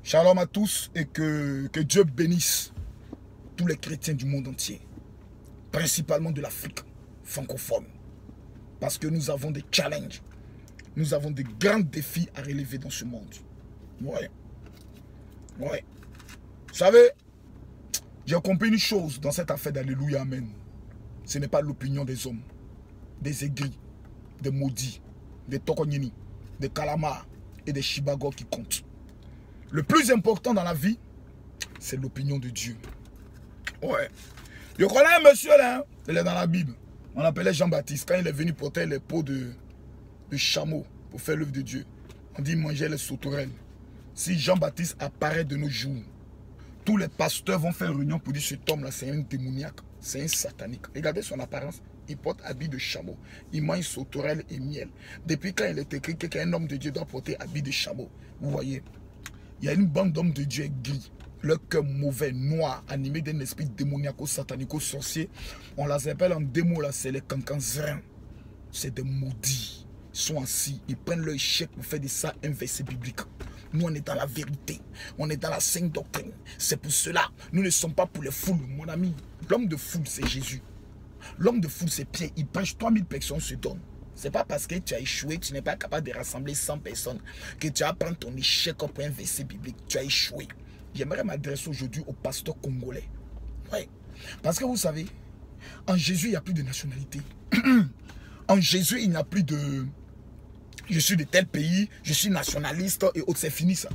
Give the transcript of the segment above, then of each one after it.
Shalom à tous et que Dieu bénisse tous les chrétiens du monde entier, principalement de l'Afrique francophone. Parce que nous avons des challenges, nous avons des grands défis à relever dans ce monde. Ouais. Ouais. Vous savez, j'ai compris une chose dans cette affaire d'Alléluia, Amen. Ce n'est pas l'opinion des hommes, des aigris, des maudits, des tokonyeni, des calamars et des chibagos qui comptent. Le plus important dans la vie, c'est l'opinion de Dieu. Ouais. Je connais un monsieur là, il est dans la Bible. On l'appelait Jean-Baptiste. Quand il est venu porter les peaux de chameau pour faire l'œuvre de Dieu, on dit manger les sauterelles. Si Jean-Baptiste apparaît de nos jours, tous les pasteurs vont faire réunion pour dire cet homme là c'est un démoniaque, c'est un satanique. Regardez son apparence. Il porte habit de chameau. Il mange sauterelles et miel. Depuis quand il est écrit qu'un homme de Dieu doit porter habit de chameau, vous voyez, il y a une bande d'hommes de Dieu gris, leur cœur mauvais, noir, animé d'un esprit démoniaco, satanico, sorcier. On les appelle en deux mots là, c'est les cancanzrins. C'est des maudits. Ils sont assis, ils prennent leur chèque pour faire de ça un verset biblique. Nous on est dans la vérité, on est dans la sainte doctrine. C'est pour cela, nous ne sommes pas pour les foules, mon ami. L'homme de foule c'est Jésus. L'homme de foule c'est Pierre, il prêche 3000 personnes se donnent. C'est pas parce que tu as échoué, tu n'es pas capable de rassembler 100 personnes que tu vas prendre ton échec pour un verset biblique. Tu as échoué. J'aimerais m'adresser aujourd'hui au pasteur congolais. Oui. Parce que vous savez, en Jésus, il n'y a plus de nationalité. En Jésus, il n'y a plus de... Je suis de tel pays, je suis nationaliste et autres. C'est fini ça.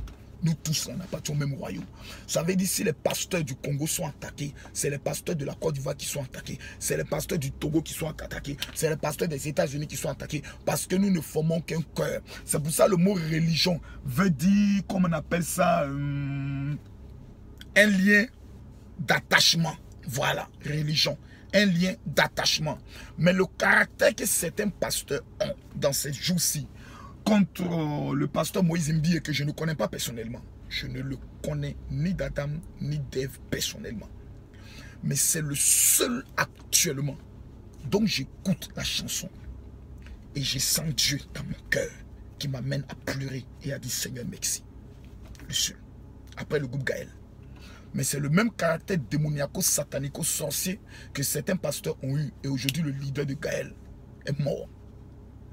Nous tous, on n'a pas au même royaume. Ça veut dire si les pasteurs du Congo sont attaqués, c'est les pasteurs de la Côte d'Ivoire qui sont attaqués, c'est les pasteurs du Togo qui sont attaqués, c'est les pasteurs des États-Unis qui sont attaqués, parce que nous ne formons qu'un cœur. C'est pour ça le mot religion veut dire, comment on appelle ça, un lien d'attachement. Voilà, religion, un lien d'attachement. Mais le caractère que certains pasteurs ont dans ces jours-ci, contre le pasteur Moïse Mbie que je ne connais pas personnellement. Je ne le connais ni d'Adam ni d'Ève personnellement. Mais c'est le seul actuellement dont j'écoute la chanson. Et je sens Dieu dans mon cœur qui m'amène à pleurer et à dire Seigneur merci. Le seul. Après le groupe Gaël. Mais c'est le même caractère démoniaco, satanico, sorcier que certains pasteurs ont eu. Et aujourd'hui le leader de Gaël est mort.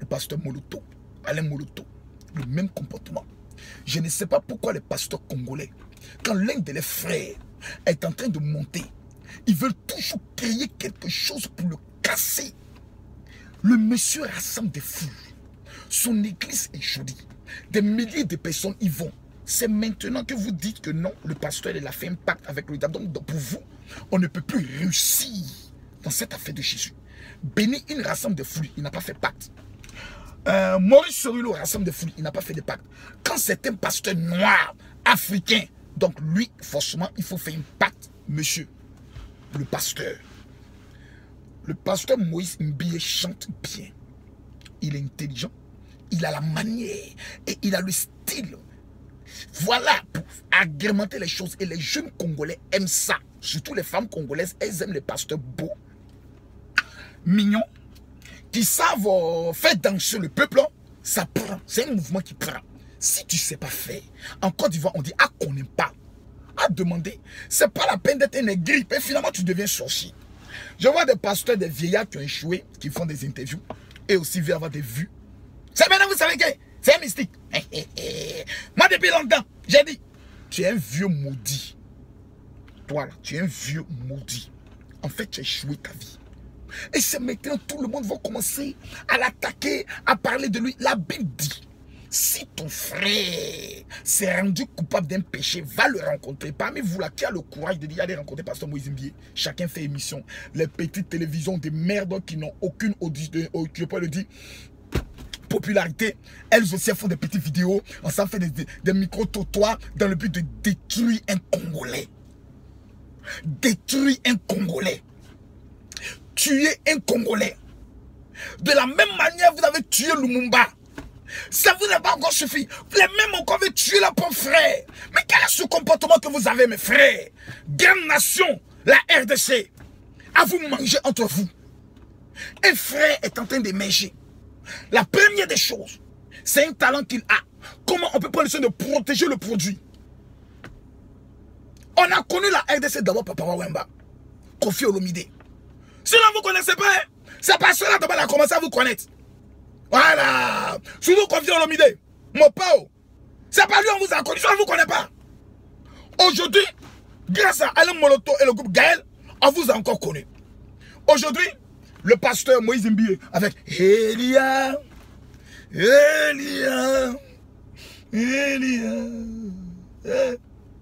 Le pasteur Moloto. Alain Moloto, le même comportement. Je ne sais pas pourquoi les pasteurs congolais, quand l'un de leurs frères est en train de monter, ils veulent toujours créer quelque chose pour le casser. Le monsieur rassemble des foules. Son église est jolie. Des milliers de personnes y vont. C'est maintenant que vous dites que non, le pasteur il a fait un pacte avec le diable. Donc pour vous, on ne peut plus réussir dans cette affaire de Jésus. Béni, il rassemble des foules, il n'a pas fait pacte. Maurice Sorilo rassemble des foules, il n'a pas fait de pacte. Quand c'est un pasteur noir, africain, donc lui, forcément, il faut faire un pacte, monsieur. Le pasteur Moïse Mbie chante bien. Il est intelligent, il a la manière et il a le style. Voilà, pour agrémenter les choses. Et les jeunes Congolais aiment ça. Surtout les femmes congolaises, elles aiment les pasteurs beaux, mignons, qui savent faire danser le peuple. Ça prend. C'est un mouvement qui prend. Si tu ne sais pas faire, en Côte d'Ivoire, on dit ah qu'on n'aime pas. À demander. C'est pas la peine d'être un aigri. Et finalement, tu deviens sorcier. Je vois des pasteurs, des vieillards qui ont échoué, qui font des interviews et aussi veulent avoir des vues. C'est maintenant, vous savez que c'est un mystique. Moi, depuis longtemps, j'ai dit, tu es un vieux maudit. Toi, là, tu es un vieux maudit. En fait, tu as échoué ta vie. Et c'est maintenant tout le monde va commencer à l'attaquer, à parler de lui. La Bible dit, si ton frère s'est rendu coupable d'un péché, va le rencontrer. Parmi vous là, qui a le courage de dire, allez rencontrer Pasteur Moïse Mbie. Chacun fait émission. Les petites télévisions de merde qui n'ont aucune je peux le dire, popularité, elles aussi font des petites vidéos, on s'en fait des micro-trottoirs dans le but de détruire un Congolais. Détruire un Congolais. Tuer un Congolais. De la même manière, vous avez tué Lumumba. Ça vous n'a pas encore suffi. Les mêmes encore veulent tuer la pauvre frère. Mais quel est ce comportement que vous avez, mes frères? Grande nation, la RDC, à vous manger entre vous. Un frère est en train d'émerger. La première des choses, c'est un talent qu'il a. Comment on peut prendre le soin de protéger le produit? On a connu la RDC d'abord par Papa Wemba, Kofi Olomide. Sinon, vous ne connaissez pas, hein? C'est pas cela d'abord a commencé à vous connaître. Voilà. Surtout Kofi Olomide, mon pao. C'est pas lui on vous a connu, on ne vous connaît pas. Aujourd'hui, grâce à Alain Moloto et le groupe Gaël, on vous a encore connu. Aujourd'hui, le pasteur Moïse Mbie avec Elia, Elia, Elia. Il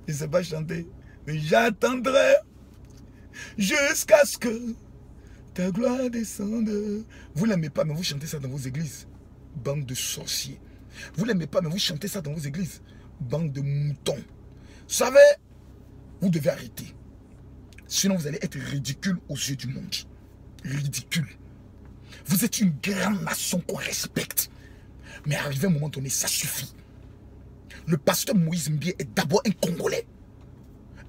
ne sait pas chanter. Mais j'attendrai jusqu'à ce que ta gloire descende. Vous ne l'aimez pas, mais vous chantez ça dans vos églises. Bande de sorciers. Vous ne l'aimez pas, mais vous chantez ça dans vos églises. Bande de moutons. Vous savez, vous devez arrêter. Sinon, vous allez être ridicule aux yeux du monde. Ridicule. Vous êtes une grande nation qu'on respecte. Mais arrivé à un moment donné, ça suffit. Le pasteur Moïse Mbie est d'abord un Congolais.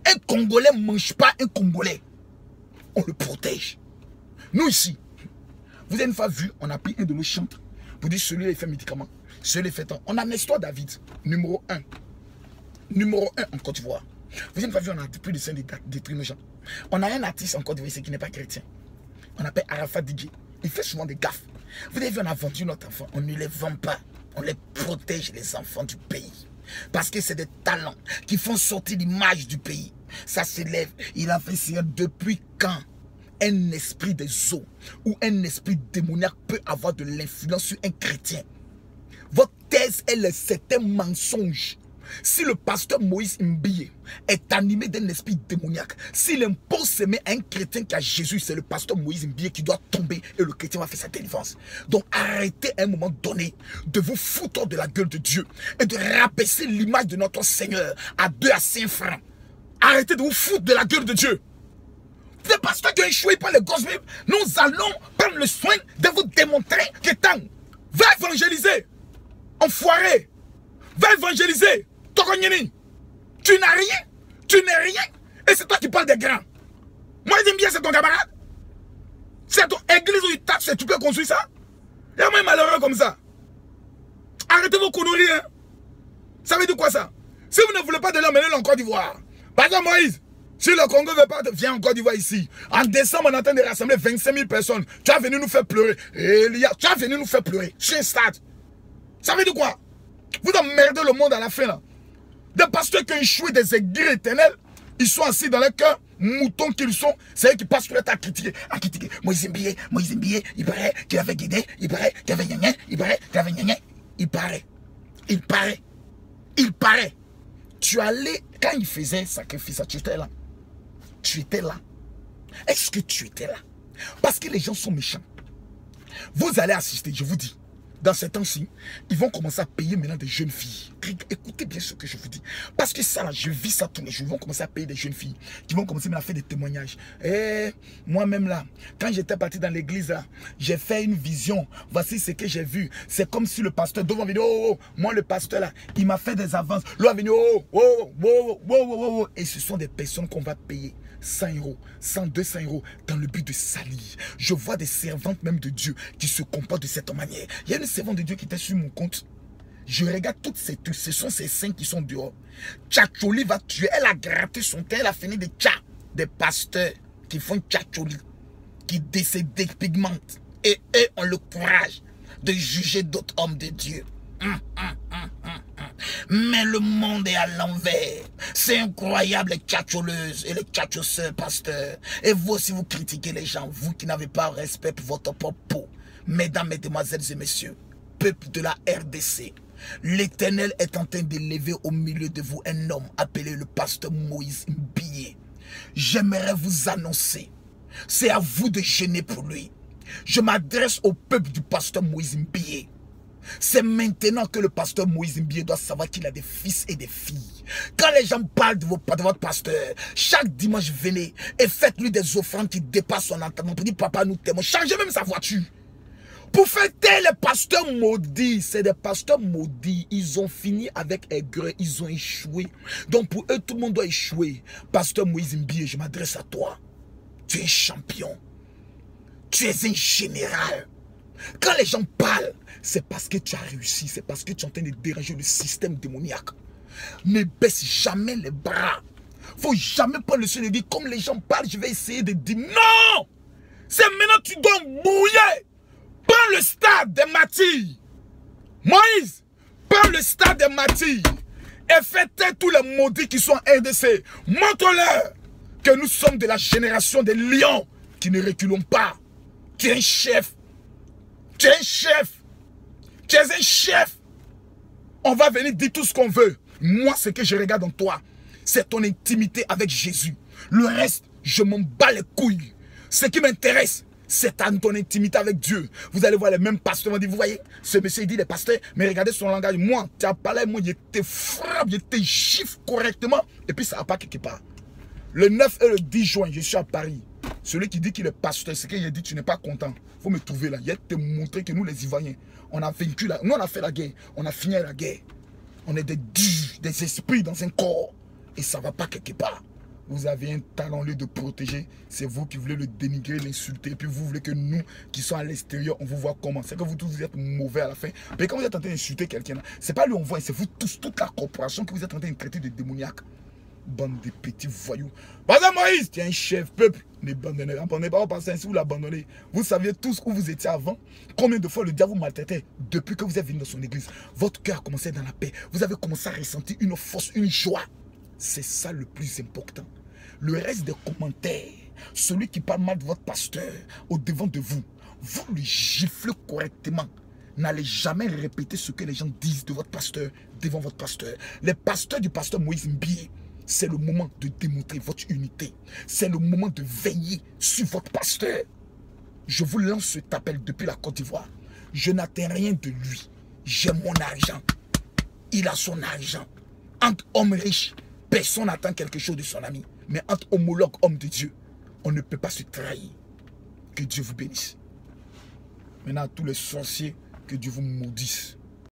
Un Congolais ne mange pas un Congolais. On le protège. Nous ici, vous avez une fois vu, on a pris un de nos chantres pour dire celui-là il fait médicament, celui-là il fait tant. On a Nestor David, numéro 1. Numéro 1 en Côte d'Ivoire. Vous avez une fois vu, on a plus de 5 détruits nos gens. On a un artiste en Côte d'Ivoire qui n'est pas chrétien. On appelle Arafat Didier. Il fait souvent des gaffes. Vous avez vu, on a vendu notre enfant. On ne les vend pas. On les protège, les enfants du pays. Parce que c'est des talents qui font sortir l'image du pays. Ça s'élève. Il a fait ça depuis quand un esprit des eaux ou un esprit démoniaque peut avoir de l'influence sur un chrétien? Votre thèse, c'est un mensonge. Si le pasteur Moïse Mbie est animé d'un esprit démoniaque, s'il impose ses mains à un chrétien qui a Jésus, c'est le pasteur Moïse Mbie qui doit tomber et le chrétien va faire sa délivrance. Donc arrêtez à un moment donné de vous foutre de la gueule de Dieu et de rabaisser l'image de notre Seigneur à 2 à 5 francs. Arrêtez de vous foutre de la gueule de Dieu. Les pasteurs qui ont échoué par le gospel, nous allons prendre le soin de vous démontrer que tant, va évangéliser, enfoiré, va évangéliser. Tu n'as rien, tu n'es rien, et c'est toi qui parles des grands. Moi, je dis bien, c'est ton camarade. C'est ton église où il tape, tu peux construire ça. Il y a même malheureux comme ça. Arrêtez vos conneries. Hein. Ça veut dire quoi ça? Si vous ne voulez pas de l'emmener en Côte d'Ivoire, par exemple, Moïse, si le Congo ne veut pas, viens en Côte d'Ivoire ici. En décembre, on est en train de rassembler 25 000 personnes. Tu as venu nous faire pleurer. Elia, tu as venu nous faire pleurer. Sur un stade. Ça veut dire quoi? Vous emmerdez le monde à la fin là. Des pasteurs qui ont échoué des églises éternelles, ils sont assis dans leur cœur, moutons qu'ils sont, c'est eux qui passent tout le temps à critiquer. Moïse Mbie, il paraît qu'il avait guidé, il paraît qu'il avait gagné, il paraît qu'il avait gagné. Il paraît. Tu allais, quand il faisait sacrifice, tu étais là. Tu étais là. Est-ce que tu étais là? Parce que les gens sont méchants. Vous allez assister, je vous dis. Dans ces temps-ci, ils vont commencer à payer maintenant des jeunes filles. Écoutez bien ce que je vous dis. Parce que ça, là, je vis ça tous les jours. Ils vont commencer à payer des jeunes filles qui vont commencer à faire des témoignages. Et moi-même là, quand j'étais parti dans l'église là, j'ai fait une vision. Voici ce que j'ai vu. C'est comme si le pasteur devant venir, moi le pasteur là, il m'a fait des avances. L'autre va venir, et ce sont des personnes qu'on va payer 100 euros, 100, 200 euros dans le but de salir. Je vois des servantes même de Dieu qui se comportent de cette manière. Il y a une servante de Dieu qui était sur mon compte. Je regarde toutes ces trucs. Ce sont ces saints qui sont dehors. Tchatcholi va tuer. Elle a gratté son terre. Elle a fini des tchats. Des pasteurs qui font tchatcholi. Qui dépigmentent. Et eux ont le courage de juger d'autres hommes de Dieu. Mais le monde est à l'envers. C'est incroyable les tchatcholeuses et les tchatchosseurs, pasteurs. Et vous aussi, vous critiquez les gens, vous qui n'avez pas respect pour votre propre peau. Mesdames, mesdemoiselles et messieurs, peuple de la RDC, l'Éternel est en train d'élever au milieu de vous un homme appelé le pasteur Moïse Mbie. J'aimerais vous annoncer, c'est à vous de gêner pour lui. Je m'adresse au peuple du pasteur Moïse Mbie. C'est maintenant que le pasteur Moïse Mbie doit savoir qu'il a des fils et des filles. Quand les gens parlent de votre pasteur, chaque dimanche venez et faites-lui des offrandes qui dépassent son entendement pour dire papa nous t'aimons. Changez même sa voiture. Pour faire taire les pasteurs maudits, c'est des pasteurs maudits. Ils ont fini avec aigreur, ils ont échoué. Donc pour eux, tout le monde doit échouer. Pasteur Moïse Mbie, je m'adresse à toi. Tu es un champion. Tu es un général. Quand les gens parlent, c'est parce que tu as réussi, c'est parce que tu es en train de déranger le système démoniaque. Ne baisse jamais les bras. Il ne faut jamais prendre le sujet de dire, comme les gens parlent, je vais essayer de dire non. C'est maintenant tu dois bouiller. Prends le stade des martyrs. Moïse, prends le stade des martyrs. Et fais taire tous les maudits qui sont en RDC. Montre-leur que nous sommes de la génération des lions qui ne reculons pas. Tu es un chef. Tu es un chef. Tu es un chef. On va venir dire tout ce qu'on veut. Moi, ce que je regarde en toi, c'est ton intimité avec Jésus. Le reste, je m'en bats les couilles. Ce qui m'intéresse, c'est ton intimité avec Dieu. Vous allez voir les mêmes pasteurs. On dit, vous voyez, ce monsieur il dit les pasteurs, mais regardez son langage. Moi, tu as parlé, moi, il te frappe, il te gifle correctement. Et puis ça va pas quelque part. Le 9 et le 10 juin, je suis à Paris. Celui qui dit qu'il est pasteur, c'est qu'il a dit tu n'es pas content. Il faut me trouver là. Il a te montrer que nous, les Ivoiriens, on a vaincu là. Nous, on a fait la guerre. On a fini la guerre. On est des dieux, des esprits dans un corps. Et ça ne va pas quelque part. Vous avez un talent, au lieu de protéger. C'est vous qui voulez le dénigrer, l'insulter. Et puis vous voulez que nous, qui sommes à l'extérieur, on vous voit comment. C'est que vous tous, vous êtes mauvais à la fin. Mais quand vous êtes en train d'insulter quelqu'un, ce n'est pas lui on voit, c'est vous tous, toute la corporation que vous êtes en train de traiter de démoniaque. Bande de petits voyous. Par exemple, Moïse, tu es un chef, peuple. N'abandonnez pas, parce que vous l'abandonnez. Vous saviez tous où vous étiez avant. Combien de fois le diable vous maltraitait depuis que vous êtes venu dans son église. Votre cœur a commencé dans la paix. Vous avez commencé à ressentir une force, une joie. C'est ça le plus important. Le reste des commentaires, celui qui parle mal de votre pasteur au devant de vous, vous le giflez correctement. N'allez jamais répéter ce que les gens disent de votre pasteur devant votre pasteur. Les pasteurs du pasteur Moïse Mbié, c'est le moment de démontrer votre unité. C'est le moment de veiller sur votre pasteur. Je vous lance cet appel depuis la Côte d'Ivoire. Je n'attends rien de lui. J'ai mon argent. Il a son argent. Entre hommes riches, personne n'attend quelque chose de son ami. Mais entre homologues, hommes de Dieu, on ne peut pas se trahir. Que Dieu vous bénisse. Maintenant, à tous les sorciers, que Dieu vous maudisse.